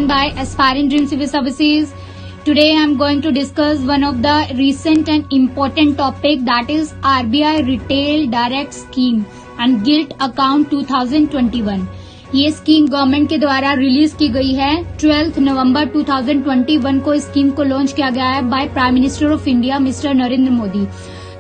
by Aspiring Dream Civil Services. Today I am going to discuss one of the recent and important topic, that is RBI Retail Direct Scheme and Gilt Account 2021. ये scheme government के द्वारा release की गई है। 12 नवंबर 2021 को इस scheme को launch किया गया है by prime minister of India mister Narendra Modi.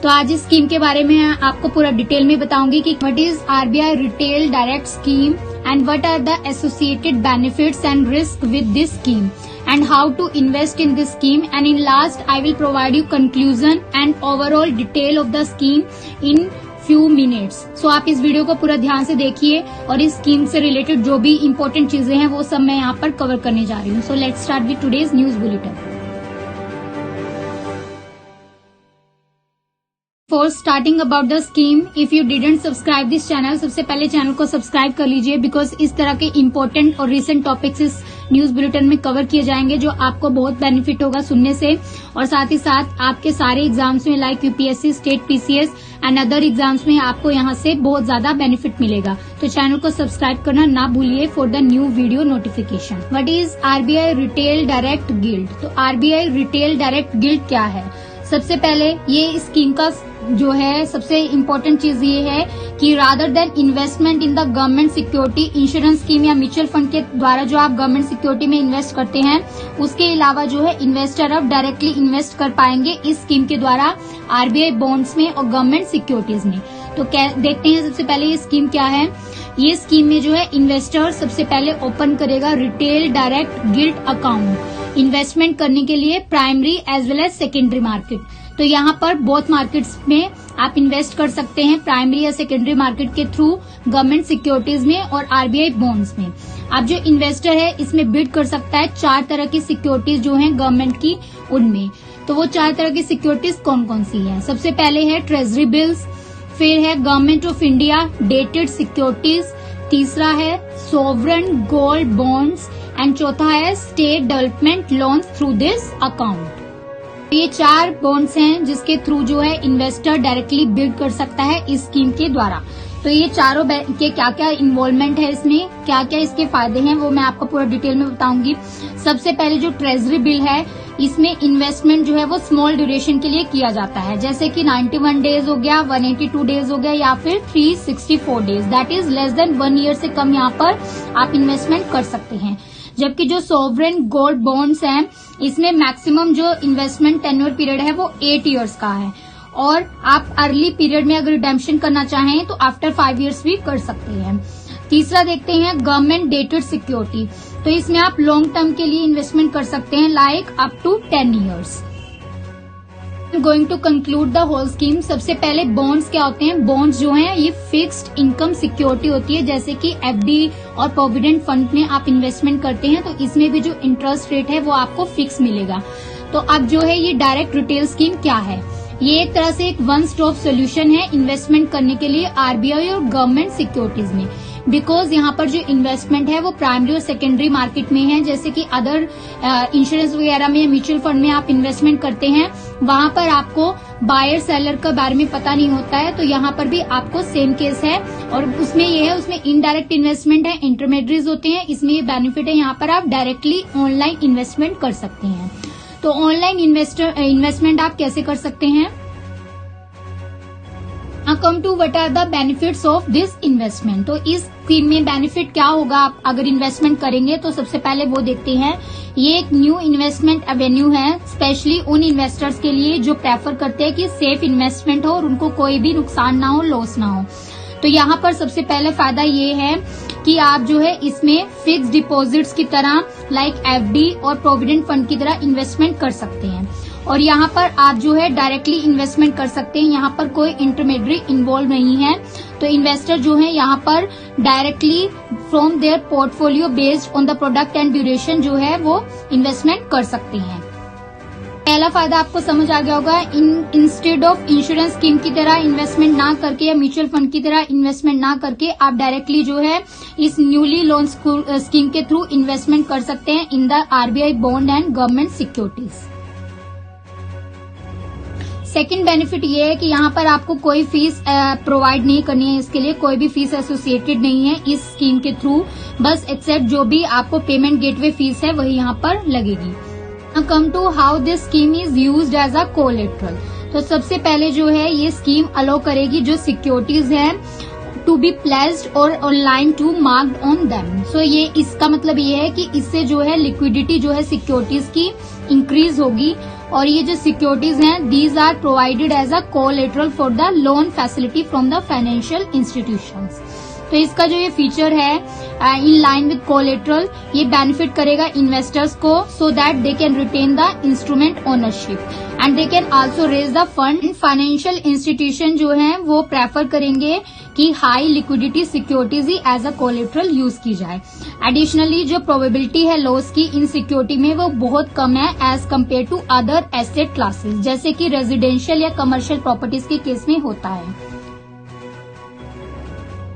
तो आज इस स्कीम के बारे में आपको पूरा डिटेल में बताऊंगी कि what is RBI retail direct scheme and what are the associated benefits and risk with this scheme and how to invest in this scheme, and in last I will provide you conclusion and overall detail of the scheme in few minutes. So आप इस video को पूरा ध्यान से देखिए और इस scheme से रिलेटेड जो भी इम्पोर्टेंट चीजें हैं वो सब मैं यहाँ पर कवर करने जा रही हूँ। So let's start with today's news bulletin. For starting about the scheme, if you didn't subscribe this channel, सबसे पहले चैनल को सब्सक्राइब कर लीजिए बिकॉज इस तरह के इम्पोर्टेंट और रिसेंट टॉपिक्स इस न्यूज बुलेटिन में कवर किए जाएंगे जो आपको बहुत बेनिफिट होगा सुनने से, और साथ ही साथ आपके सारे एग्जाम्स में like UPSC, state PCS and other exams में आपको यहाँ से बहुत ज्यादा बेनिफिट मिलेगा। तो चैनल को सब्सक्राइब करना ना भूलिए for the new video notification. What is RBI retail direct guild? तो आरबीआई रिटेल डायरेक्ट गिल्ड क्या है? सबसे पहले ये स्कीम का जो है सबसे इम्पोर्टेंट चीज ये है कि rather than investment in the government security, insurance scheme या म्यूचुअल फंड के द्वारा जो आप गवर्नमेंट सिक्योरिटी में इन्वेस्ट करते हैं, उसके अलावा जो है इन्वेस्टर अब डायरेक्टली इन्वेस्ट कर पाएंगे इस स्कीम के द्वारा आरबीआई बॉन्ड्स में और गवर्नमेंट सिक्योरिटीज में। तो देखते हैं सबसे पहले ये स्कीम क्या है। ये स्कीम में जो है इन्वेस्टर सबसे पहले ओपन करेगा retail direct gilt account investment करने के लिए primary as well as secondary market. तो यहाँ पर बोथ मार्केट्स में आप इन्वेस्ट कर सकते हैं, प्राइमरी या सेकेंडरी मार्केट के थ्रू गवर्नमेंट सिक्योरिटीज में और आरबीआई बॉन्ड्स में। अब जो इन्वेस्टर है इसमें बिड कर सकता है 4 तरह की सिक्योरिटीज जो हैं गवर्नमेंट की, उनमें। तो वो 4 तरह की सिक्योरिटीज कौन कौन सी हैं? सबसे पहले है ट्रेजरी बिल्स, फिर है government of India dated securities, तीसरा है सोवरन गोल्ड बॉन्ड्स एंड चौथा है state development loans through this account. ये 4 बॉन्ड्स हैं जिसके थ्रू जो है इन्वेस्टर डायरेक्टली बिड कर सकता है इस स्कीम के द्वारा। तो ये चारों के क्या क्या इन्वॉल्वमेंट है, इसमें क्या क्या इसके फायदे हैं, वो मैं आपको पूरा डिटेल में बताऊंगी। सबसे पहले जो ट्रेजरी बिल है, इसमें इन्वेस्टमेंट जो है वो स्मॉल ड्यूरेशन के लिए किया जाता है, जैसे कि 91 डेज हो गया, 182 डेज हो गया या फिर 364 days, that is less than 1 year से कम यहाँ पर आप इन्वेस्टमेंट कर सकते हैं। जबकि जो सोवरेन गोल्ड बॉन्ड्स हैं, इसमें मैक्सिमम जो इन्वेस्टमेंट टेन्योर पीरियड है वो 8 इयर्स का है, और आप अर्ली पीरियड में अगर रिडेम्पशन करना चाहें तो आफ्टर 5 इयर्स भी कर सकते हैं। तीसरा देखते हैं गवर्नमेंट डेटेड सिक्योरिटी। तो इसमें आप लॉन्ग टर्म के लिए इन्वेस्टमेंट कर सकते हैं like up to 10 years. Going to conclude the whole scheme. सबसे पहले बॉन्ड्स क्या होते हैं? बॉन्ड्स जो हैं ये फिक्स्ड इनकम सिक्योरिटी होती है, जैसे कि एफडी और प्रोविडेंट फंड में आप इन्वेस्टमेंट करते हैं तो इसमें भी जो इंटरेस्ट रेट है वो आपको फिक्स मिलेगा। तो अब जो है ये डायरेक्ट रिटेल स्कीम क्या है? ये एक तरह से एक वन स्टॉप सोल्यूशन है इन्वेस्टमेंट करने के लिए आरबीआई और गवर्नमेंट सिक्योरिटीज में, बिकॉज यहाँ पर जो इन्वेस्टमेंट है वो प्राइमरी और सेकेंडरी मार्केट में है, जैसे कि अदर इंश्योरेंस वगैरह में या म्यूचुअल फंड में आप इन्वेस्टमेंट करते हैं, वहां पर आपको बायर सेलर के बारे में पता नहीं होता है। तो यहाँ पर भी आपको सेम केस है, और उसमें ये है, उसमें इनडायरेक्ट इन्वेस्टमेंट है, इंटरमीडिएटरीज होते हैं, इसमें ये बेनिफिट है, यहाँ पर आप डायरेक्टली ऑनलाइन इन्वेस्टमेंट कर सकते हैं। तो ऑनलाइन इन्वेस्टमेंट आप कैसे कर सकते हैं? Come to what are the benefits of this investment. तो इस स्कीम में बेनिफिट क्या होगा आप अगर इन्वेस्टमेंट करेंगे? तो सबसे पहले वो देखते हैं, ये एक न्यू इन्वेस्टमेंट एवेन्यू है स्पेशली उन इन्वेस्टर्स के लिए जो प्रेफर करते हैं कि सेफ इन्वेस्टमेंट हो और उनको कोई भी नुकसान ना हो, लॉस ना हो। तो यहाँ पर सबसे पहले फायदा ये है कि आप जो है इसमें फिक्स डिपॉजिट्स की तरह लाइक एफडी और प्रोविडेंट फंड की तरह इन्वेस्टमेंट कर सकते हैं, और यहाँ पर आप जो है डायरेक्टली इन्वेस्टमेंट कर सकते हैं, यहाँ पर कोई इंटरमीडिएटरी इन्वॉल्व नहीं है। तो इन्वेस्टर जो है यहाँ पर directly from their portfolio based on the product and duration जो है वो इन्वेस्टमेंट कर सकते हैं। पहला फायदा आपको समझ आ गया होगा, इंस्टेड ऑफ इंश्योरेंस स्कीम की तरह इन्वेस्टमेंट ना करके या म्यूचुअल फंड की तरह इन्वेस्टमेंट ना करके आप डायरेक्टली जो है इस न्यूली लॉन्च स्कीम के थ्रू इन्वेस्टमेंट कर सकते हैं in the RBI bond and government securities. Second benefit ये है कि यहाँ पर आपको कोई फीस प्रोवाइड नहीं करनी है, इसके लिए कोई भी फीस एसोसिएटेड नहीं है इस स्कीम के थ्रू, बस एक्सेप्ट जो भी आपको पेमेंट गेटवे फीस है वही यहाँ पर लगेगी। Now come to how this scheme is used as a collateral. तो सबसे पहले जो है ये स्कीम अलाउ करेगी जो सिक्योरिटीज है टू बी प्लेस्ड और online to marked on them. So ये इसका मतलब ये है कि इससे जो है लिक्विडिटी जो है सिक्योरिटीज की इंक्रीज होगी, और ये जो सिक्योरिटीज हैं these are provided as a collateral for the loan facility from the financial institutions. तो इसका जो ये फीचर है इन लाइन विद कोलेटरल, ये बेनिफिट करेगा इन्वेस्टर्स को so that they can retain the instrument ownership and they can also raise the fund. Financial institution जो है वो प्रेफर करेंगे कि हाई लिक्विडिटी सिक्योरिटीज ही एज अ कोलेटरल यूज की जाए। एडिशनली जो प्रोबेबिलिटी है लॉस की इन सिक्योरिटी में वो बहुत कम है as compare to other asset classes, जैसे कि रेजिडेंशियल या कमर्शियल प्रॉपर्टीज के केस में होता है।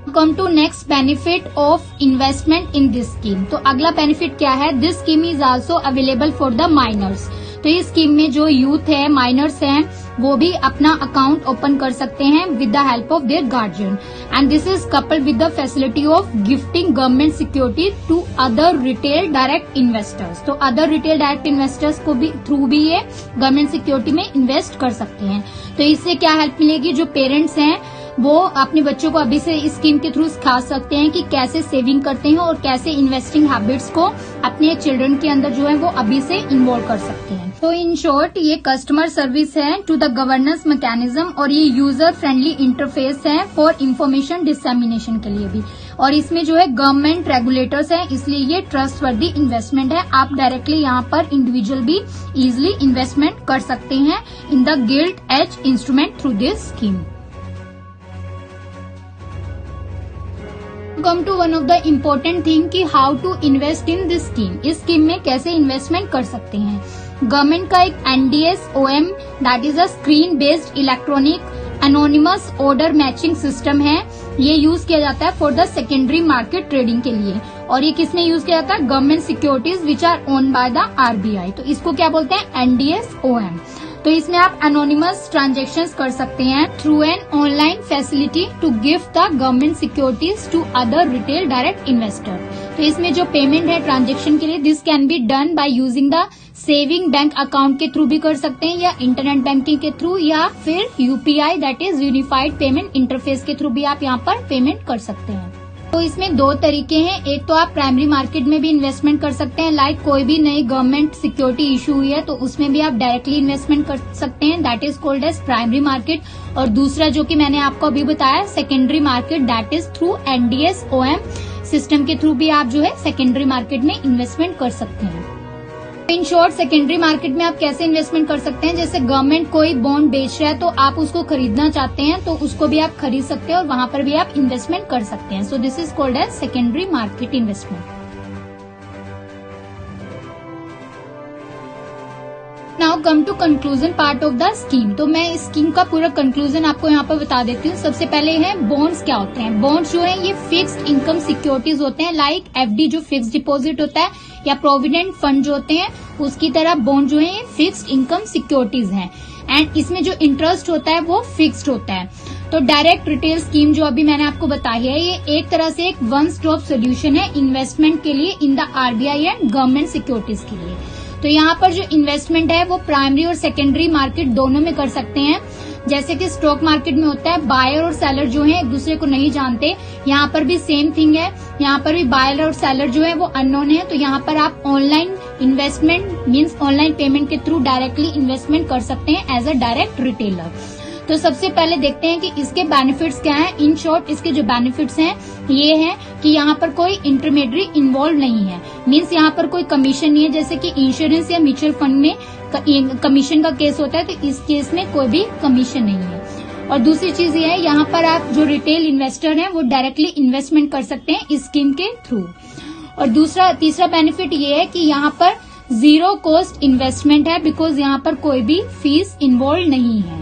Come to next benefit of investment in this scheme. तो अगला बेनिफिट क्या है, this scheme is also available for the minors. तो इस स्कीम में जो यूथ है, माइनर्स हैं, वो भी अपना अकाउंट ओपन कर सकते हैं with the help of their guardian, and this is coupled with the facility of gifting government security to other retail direct investors. तो अदर रिटेल डायरेक्ट इन्वेस्टर्स को भी थ्रू भी ये गवर्नमेंट सिक्योरिटी में invest कर सकते हैं। तो इससे क्या हेल्प मिलेगी, जो पेरेंट्स हैं वो अपने बच्चों को अभी से इस स्कीम के थ्रू सिखा सकते हैं कि कैसे सेविंग करते हैं और कैसे इन्वेस्टिंग हैबिट्स को अपने चिल्ड्रन के अंदर जो है वो अभी से इन्वॉल्व कर सकते हैं। तो इन शॉर्ट ये कस्टमर सर्विस है टू द गवर्नेंस मैकेनिज्म, और ये यूजर फ्रेंडली इंटरफेस है फॉर इंफॉर्मेशन डिसेमिनेशन के लिए भी, और इसमें जो है गवर्नमेंट रेगुलेटर्स हैं, इसलिए ये ट्रस्टवर्दी इन्वेस्टमेंट है। आप डायरेक्टली यहाँ पर इंडिविजुअल भी इजिली इन्वेस्टमेंट कर सकते हैं in the gilt edge instrument through this scheme. Come to one of the important thing कि how to invest in this scheme. इस स्कीम में कैसे इन्वेस्टमेंट कर सकते हैं। गवर्नमेंट का एक NDS-OM that is a screen based electronic anonymous order matching system है, ये यूज किया जाता है for the secondary market trading के लिए, और ये किसने यूज किया जाता है, government securities which our own by the RBI। तो इसको क्या बोलते हैं, NDS-OM। तो इसमें आप एनोनिमस ट्रांजेक्शन्स कर सकते हैं through an online facility to gift the government securities to other retail direct investor. तो इसमें जो पेमेंट है ट्रांजेक्शन के लिए, this can be done by using the saving bank account के थ्रू भी कर सकते हैं, या इंटरनेट बैंकिंग के थ्रू, या फिर UPI that is unified payment interface के थ्रू भी आप यहाँ पर पेमेंट कर सकते हैं। तो इसमें दो तरीके हैं, एक तो आप प्राइमरी मार्केट में भी इन्वेस्टमेंट कर सकते हैं, लाइक कोई भी नई गवर्नमेंट सिक्योरिटी इशू हुई है तो उसमें भी आप डायरेक्टली इन्वेस्टमेंट कर सकते हैं, that is called as primary market. और दूसरा जो कि मैंने आपको अभी बताया secondary market, that is through NDS-OM system के थ्रू भी आप जो है सेकेंडरी मार्केट में इन्वेस्टमेंट कर सकते हैं। इन शॉर्ट सेकेंडरी मार्केट में आप कैसे इन्वेस्टमेंट कर सकते हैं, जैसे गवर्नमेंट कोई बॉन्ड बेच रहा है तो आप उसको खरीदना चाहते हैं तो उसको भी आप खरीद सकते हैं और वहां पर भी आप इन्वेस्टमेंट कर सकते हैं। So this is called as secondary market investment. Now come to conclusion part of the scheme. तो मैं इस स्कीम का पूरा कंक्लूजन आपको यहाँ पर बता देती हूँ। सबसे पहले है बॉन्ड्स क्या होते हैं। बॉन्ड्स जो है ये फिक्स्ड इनकम सिक्योरिटीज होते हैं, लाइक FD जो फिक्स्ड डिपॉजिट होता है या प्रोविडेंट फंड जो होते हैं उसकी तरह बॉन्ड जो है ये फिक्स्ड इनकम सिक्योरिटीज हैं, एंड इसमें जो इंटरेस्ट होता है वो फिक्स्ड होता है। तो डायरेक्ट रिटेल स्कीम जो अभी मैंने आपको बताई है ये एक तरह से एक वन स्टॉप सोल्यूशन है इन्वेस्टमेंट के लिए in the RBI and government securities के लिए। तो यहाँ पर जो इन्वेस्टमेंट है वो प्राइमरी और सेकेंडरी मार्केट दोनों में कर सकते हैं। जैसे कि स्टॉक मार्केट में होता है बायर और सेलर जो है एक दूसरे को नहीं जानते, यहाँ पर भी सेम थिंग है, यहाँ पर भी बायर और सेलर जो है वो अननोन है। तो यहाँ पर आप online investment means online payment के थ्रू डायरेक्टली इन्वेस्टमेंट कर सकते हैं एज अ डायरेक्ट रिटेलर। तो सबसे पहले देखते हैं कि इसके बेनिफिट्स क्या हैं। इन शॉर्ट इसके जो बेनिफिट्स हैं ये है कि यहाँ पर कोई इंटरमीडिएट इन्वॉल्व नहीं है, मींस यहाँ पर कोई कमीशन नहीं है। जैसे कि इंश्योरेंस या म्यूचुअल फंड में कमीशन का केस होता है तो इस केस में कोई भी कमीशन नहीं है। और दूसरी चीज ये है यहाँ पर आप जो रिटेल इन्वेस्टर हैं वो डायरेक्टली इन्वेस्टमेंट कर सकते हैं इस स्कीम के थ्रू। और तीसरा बेनिफिट ये है कि यहाँ पर जीरो कॉस्ट इन्वेस्टमेंट है, बिकॉज यहाँ पर कोई भी फीस इन्वॉल्व नहीं है।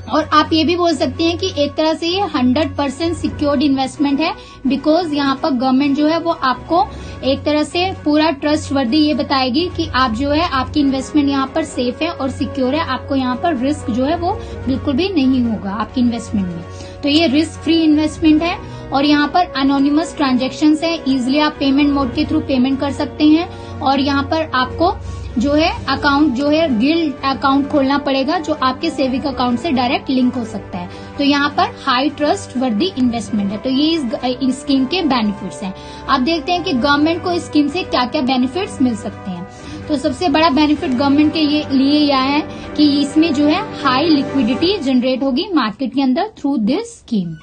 और आप ये भी बोल सकते हैं कि एक तरह से ये 100% सिक्योर्ड इन्वेस्टमेंट है, बिकॉज यहाँ पर गवर्नमेंट जो है वो आपको एक तरह से पूरा ट्रस्ट वर्दी ये बताएगी कि आप जो है आपकी इन्वेस्टमेंट यहाँ पर सेफ है और सिक्योर है, आपको यहाँ पर रिस्क जो है वो बिल्कुल भी नहीं होगा आपकी इन्वेस्टमेंट में। तो ये रिस्क फ्री इन्वेस्टमेंट है और यहाँ पर अनोनिमस ट्रांजेक्शन्स है, इजिली आप पेमेंट मोड के थ्रू पेमेंट कर सकते हैं। और यहाँ पर आपको जो है अकाउंट जो है गिल्ड अकाउंट खोलना पड़ेगा जो आपके सेविंग अकाउंट से डायरेक्ट लिंक हो सकता है। तो यहाँ पर हाई ट्रस्ट वर्दी इन्वेस्टमेंट है। तो ये इस स्कीम के बेनिफिट्स हैं। अब देखते हैं कि गवर्नमेंट को इस स्कीम से क्या क्या बेनिफिट्स मिल सकते हैं। तो सबसे बड़ा बेनिफिट गवर्नमेंट के लिए यह है कि इसमें जो है हाई लिक्विडिटी जनरेट होगी मार्केट के अंदर थ्रू दिस स्कीम।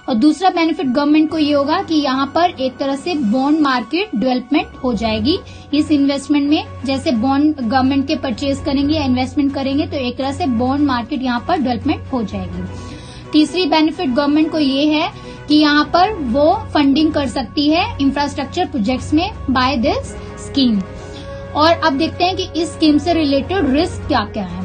और दूसरा बेनिफिट गवर्नमेंट को ये होगा कि यहाँ पर एक तरह से बॉन्ड मार्केट डेवलपमेंट हो जाएगी इस इन्वेस्टमेंट में। जैसे बॉन्ड गवर्नमेंट के परचेज करेंगे या इन्वेस्टमेंट करेंगे तो एक तरह से बॉन्ड मार्केट यहाँ पर डेवलपमेंट हो जाएगी। तीसरी बेनिफिट गवर्नमेंट को ये है कि यहाँ पर वो फंडिंग कर सकती है इंफ्रास्ट्रक्चर प्रोजेक्ट्स में बाय दिस स्कीम। और अब देखते हैं कि इस स्कीम से रिलेटेड रिस्क क्या क्या है।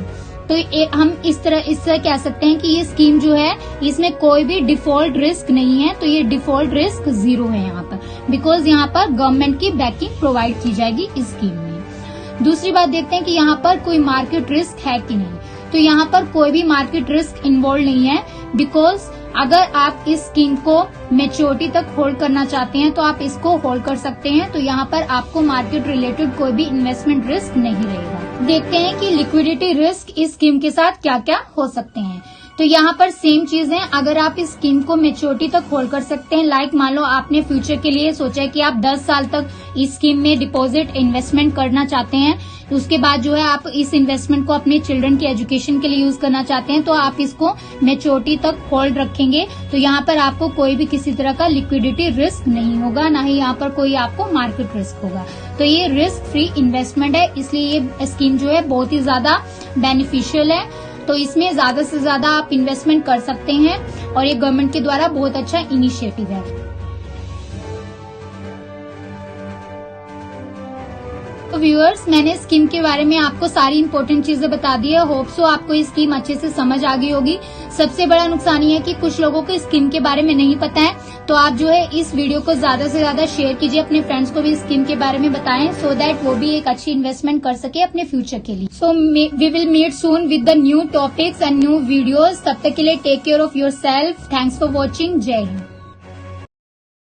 तो हम इस तरह कह सकते हैं कि ये स्कीम जो है इसमें कोई भी डिफॉल्ट रिस्क नहीं है। तो ये डिफॉल्ट रिस्क 0 है यहाँ पर, बिकॉज यहाँ पर गवर्नमेंट की बैकिंग प्रोवाइड की जाएगी इस स्कीम में। दूसरी बात देखते हैं कि यहाँ पर कोई मार्केट रिस्क है कि नहीं। तो यहाँ पर कोई भी मार्केट रिस्क इन्वॉल्व नहीं है, बिकॉज अगर आप इस स्कीम को मैच्योरिटी तक होल्ड करना चाहते हैं तो आप इसको होल्ड कर सकते हैं। तो यहाँ पर आपको मार्केट रिलेटेड कोई भी इन्वेस्टमेंट रिस्क नहीं रहेगा। देखते हैं कि लिक्विडिटी रिस्क इस स्कीम के साथ क्या क्या हो सकते हैं। तो यहाँ पर सेम चीज है, अगर आप इस स्कीम को मैच्योरिटी तक होल्ड कर सकते हैं, लाइक मान लो आपने फ्यूचर के लिए सोचा है कि आप 10 साल तक इस स्कीम में डिपॉजिट इन्वेस्टमेंट करना चाहते हैं, तो उसके बाद जो है आप इस इन्वेस्टमेंट को अपने चिल्ड्रन की एजुकेशन के लिए यूज करना चाहते हैं, तो आप इसको मैच्योरिटी तक होल्ड रखेंगे। तो यहाँ पर आपको कोई भी किसी तरह का लिक्विडिटी रिस्क नहीं होगा, ना ही यहाँ पर कोई आपको मार्केट रिस्क होगा। तो ये रिस्क फ्री इन्वेस्टमेंट है, इसलिए ये स्कीम जो है बहुत ही ज्यादा बेनिफिशियल है। तो इसमें ज्यादा से ज्यादा आप इन्वेस्टमेंट कर सकते हैं और ये गवर्नमेंट के द्वारा बहुत अच्छा इनिशिएटिव है। तो व्यूअर्स, मैंने स्कीम के बारे में आपको सारी इंपॉर्टेंट चीजें बता दी है। होप सो आपको ये स्कीम अच्छे से समझ आ गई होगी। सबसे बड़ा नुकसान ये है कि कुछ लोगों को स्कीम के बारे में नहीं पता है, तो आप जो है इस वीडियो को ज्यादा से ज्यादा शेयर कीजिए, अपने फ्रेंड्स को भी स्कीम के बारे में बताएं, सो दैट वो भी एक अच्छी इन्वेस्टमेंट कर सके अपने फ्यूचर के लिए। So we will meet soon with the new topics and new videos. तब तक के लिए take care of yourself. Thanks for watching. जय हिंद।